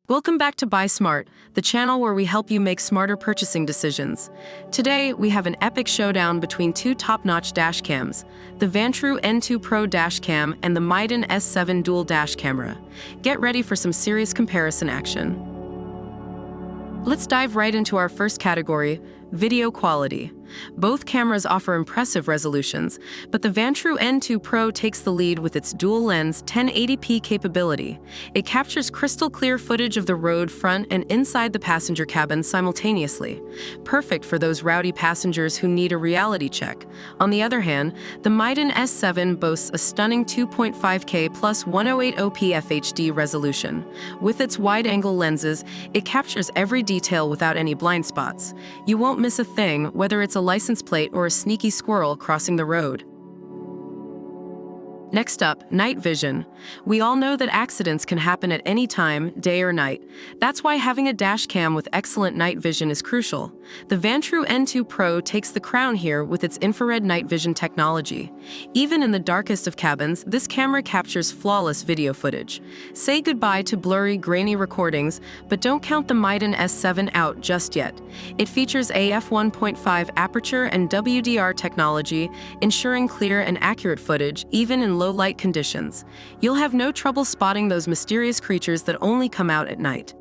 Welcome back to Buy Smart, the channel where we help you make smarter purchasing decisions. Today, we have an epic showdown between two top-notch dash cams, the Vantrue N2 Pro dash cam and the Miden S7 dual dash camera. Get ready for some serious comparison action. Let's dive right into our first category, video quality. Both cameras offer impressive resolutions, but the Vantrue N2 Pro takes the lead with its dual-lens 1080p capability. It captures crystal-clear footage of the road, front, and inside the passenger cabin simultaneously, perfect for those rowdy passengers who need a reality check. On the other hand, the Miden S7 boasts a stunning 2.5K plus 1080p FHD resolution. With its wide-angle lenses, it captures every detail without any blind spots. You won't miss a thing, whether it's a license plate or a sneaky squirrel crossing the road. Next up, night vision. We all know that accidents can happen at any time, day or night. That's why having a dash cam with excellent night vision is crucial. The Vantrue N2 Pro takes the crown here with its infrared night vision technology. Even in the darkest of cabins, this camera captures flawless video footage. Say goodbye to blurry, grainy recordings, but don't count the Miden S7 out just yet. It features a f1.5 aperture and WDR technology, ensuring clear and accurate footage, even in low light conditions. You'll have no trouble spotting those mysterious creatures that only come out at night.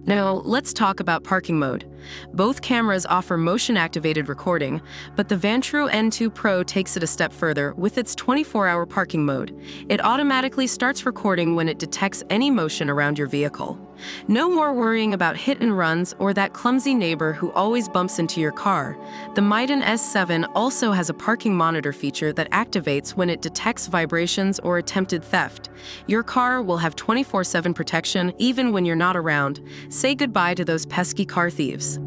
Now, let's talk about parking mode. Both cameras offer motion-activated recording, but the Vantrue N2 Pro takes it a step further with its 24-hour parking mode. It automatically starts recording when it detects any motion around your vehicle. No more worrying about hit and runs or that clumsy neighbor who always bumps into your car. The Miden S7 also has a parking monitor feature that activates when it detects vibrations or attempted theft. Your car will have 24/7 protection even when you're not around. Say goodbye to those pesky car thieves.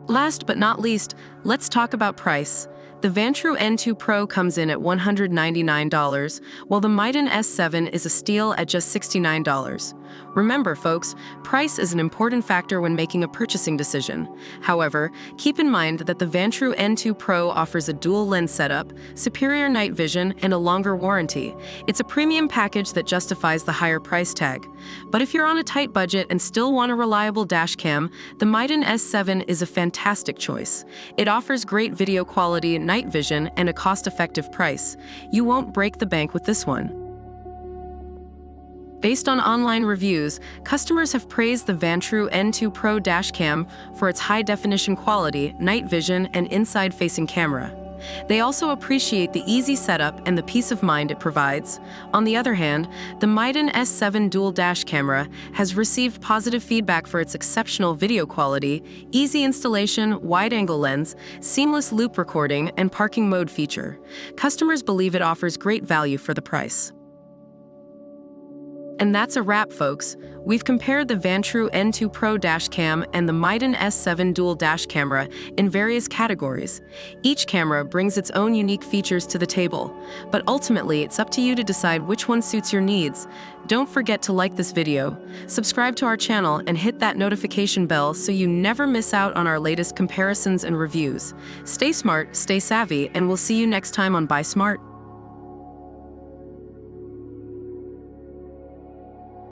Last but not least, let's talk about price. The Vantrue N2 Pro comes in at $199, while the Miden S7 is a steal at just $69. Remember, folks, price is an important factor when making a purchasing decision. However, keep in mind that the Vantrue N2 Pro offers a dual lens setup, superior night vision, and a longer warranty. It's a premium package that justifies the higher price tag. But if you're on a tight budget and still want a reliable dash cam, the Miden S7 is a fantastic choice. It offers great video quality, night vision, and a cost-effective price. You won't break the bank with this one. Based on online reviews, customers have praised the Vantrue N2 Pro dashcam for its high-definition quality, night vision, and inside-facing camera. They also appreciate the easy setup and the peace of mind it provides. On the other hand, the Miden S7 dual dash camera has received positive feedback for its exceptional video quality, easy installation, wide-angle lens, seamless loop recording, and parking mode feature. Customers believe it offers great value for the price. And that's a wrap, folks. We've compared the Vantrue N2 Pro dashcam and the Miden S7 dual dash camera in various categories. Each camera brings its own unique features to the table, but ultimately it's up to you to decide which one suits your needs. Don't forget to like this video, subscribe to our channel, and hit that notification bell so you never miss out on our latest comparisons and reviews. Stay smart, stay savvy, and we'll see you next time on Buy Smart.